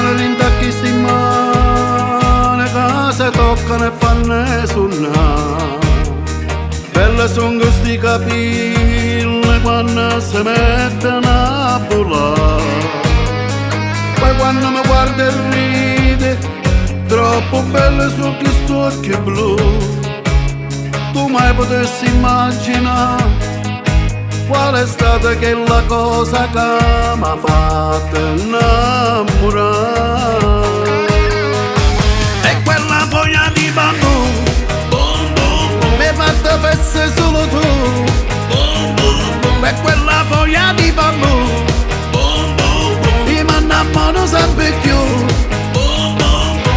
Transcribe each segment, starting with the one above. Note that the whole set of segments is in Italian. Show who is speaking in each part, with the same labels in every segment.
Speaker 1: mano rintacchi sti mani che se toccano e fanno suonare. Belle son questi capelli quando si mettono a volare. Poi quando mi guarda e ride, troppo belle sono questi occhi blu. Tu mai potessi immaginare qual è stata quella cosa che mi ha fatto innamorare. E quella foglia di bambù mi ha fatto pensare solo tu. E quella foglia di bambù mi innamoro sempre più.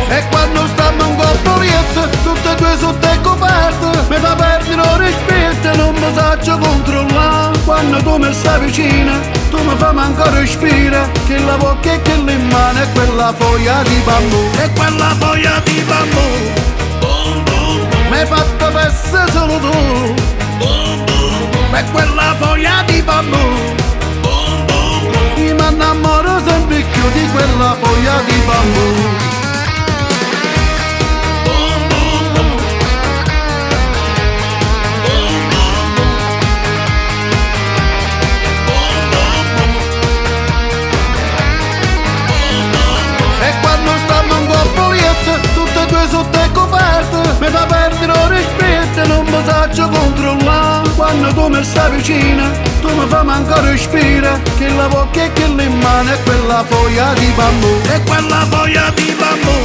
Speaker 1: E quando stiamo in coppolietto, tutte e due sotto e coperte, mi fa perdere il rispetto, non mi faccio controllare. Quando tu mi stai vicina, tu mi fai ancora respira, che la bocca e che le mani è quella foglia di bambù. E quella foglia di bambù mi hai fatto pensare solo tu. E quella foglia di bambù mi innamoro sempre più di quella foglia di bambù. Sotto e coperte mi fa perdere il rispetto, non mi faccio controllare. Quando tu mi stai vicina, tu mi fai ancora respira, che la bocca e che le mani è quella foglia di bambù. E quella foglia di bambù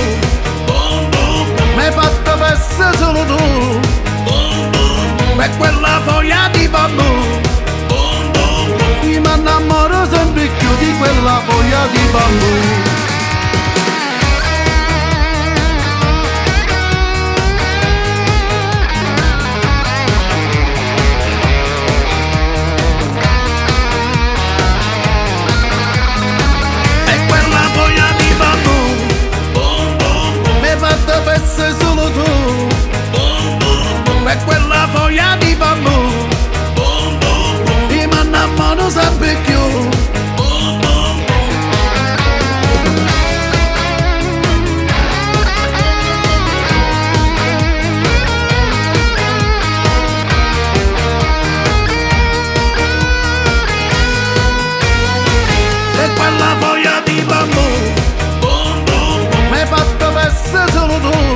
Speaker 1: mi hai fatto pensare solo tu. E quella foglia di bambù mi innamoro sempre più di quella foglia di bambù. Pensare solo tu. E quella foglia di bambù mi innamoro sempre più. E quella foglia di bambù mi hai fatto pensare solo tu.